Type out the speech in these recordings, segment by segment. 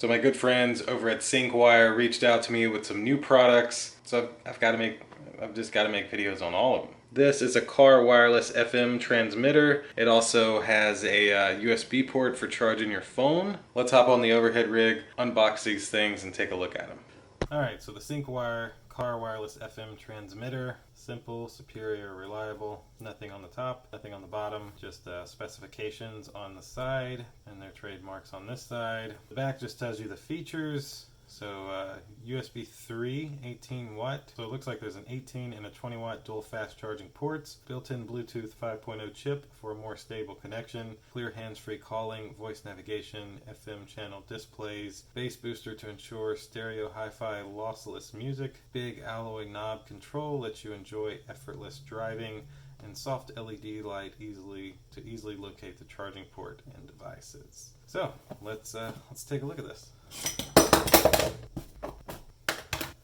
So my good friends over at Syncwire reached out to me with some new products. So I've just got to make videos on all of them. This is a car wireless FM transmitter. It also has a USB port for charging your phone. Let's hop on the overhead rig, unbox these things, and take a look at them. Alright, so the Syncwire car wireless FM transmitter. Simple, superior, reliable. Nothing on the top, nothing on the bottom. Just specifications on the side and their trademarks on this side. The back just tells you the features. So USB 3, 18 watt. So it looks like there's an 18 and a 20 watt dual fast charging ports. Built-in Bluetooth 5.0 chip for a more stable connection. Clear hands-free calling, voice navigation, FM channel displays. Bass booster to ensure stereo hi-fi lossless music. Big alloy knob control lets you enjoy effortless driving. And soft LED light to easily locate the charging port and devices. So let's take a look at this.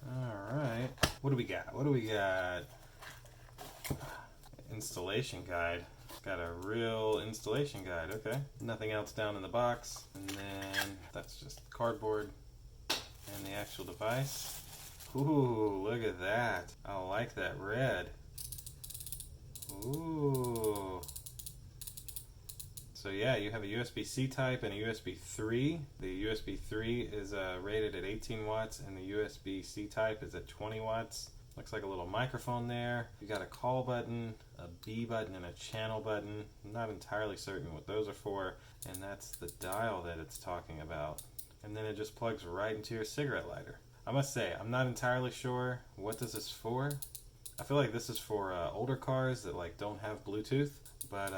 Alright, what do we got? Installation guide. Got a real installation guide, okay. Nothing else down in the box. And then that's just cardboard and the actual device. Ooh, look at that. I like that red. Ooh. So yeah, you have a USB-C type and a USB 3. The USB 3 is rated at 18 watts and the USB-C type is at 20 watts. Looks like a little microphone there. You got a call button, a B button, and a channel button. I'm not entirely certain what those are for. And that's the dial that it's talking about. And then it just plugs right into your cigarette lighter. I must say, I'm not entirely sure what this is for. I feel like this is for older cars that don't have Bluetooth. But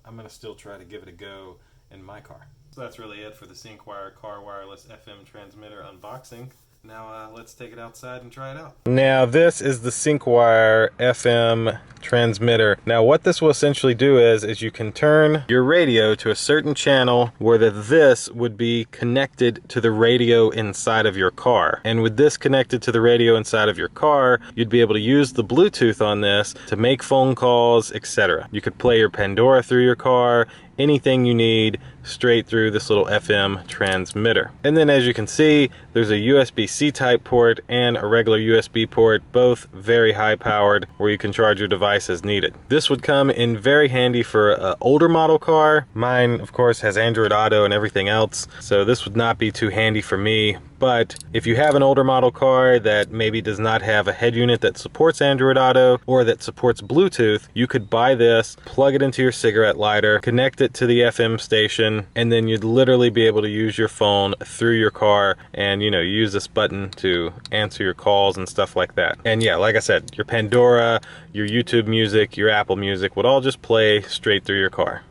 I'm going to still try to give it a go in my car. So that's really it for the Syncwire car wireless FM transmitter unboxing. Now let's take it outside and try it out. Now this is the Syncwire FM transmitter. Now what this will essentially do is you can turn your radio to a certain channel where this would be connected to the radio inside of your car. And with this connected to the radio inside of your car, you'd be able to use the Bluetooth on this to make phone calls, etc. You could play your Pandora through your car, anything you need straight through this little FM transmitter. And then as you can see, there's a USB-C type port and a regular USB port, both very high powered, where you can charge your device as needed. This would come in very handy for an older model car. Mine, of course, has Android Auto and everything else, so this would not be too handy for me. But if you have an older model car that maybe does not have a head unit that supports Android Auto or that supports Bluetooth, you could buy this, plug it into your cigarette lighter, connect it to the FM station, and then you'd literally be able to use your phone through your car and, use this button to answer your calls and stuff like that. And yeah, like I said, your Pandora, your YouTube music, your Apple Music would all just play straight through your car.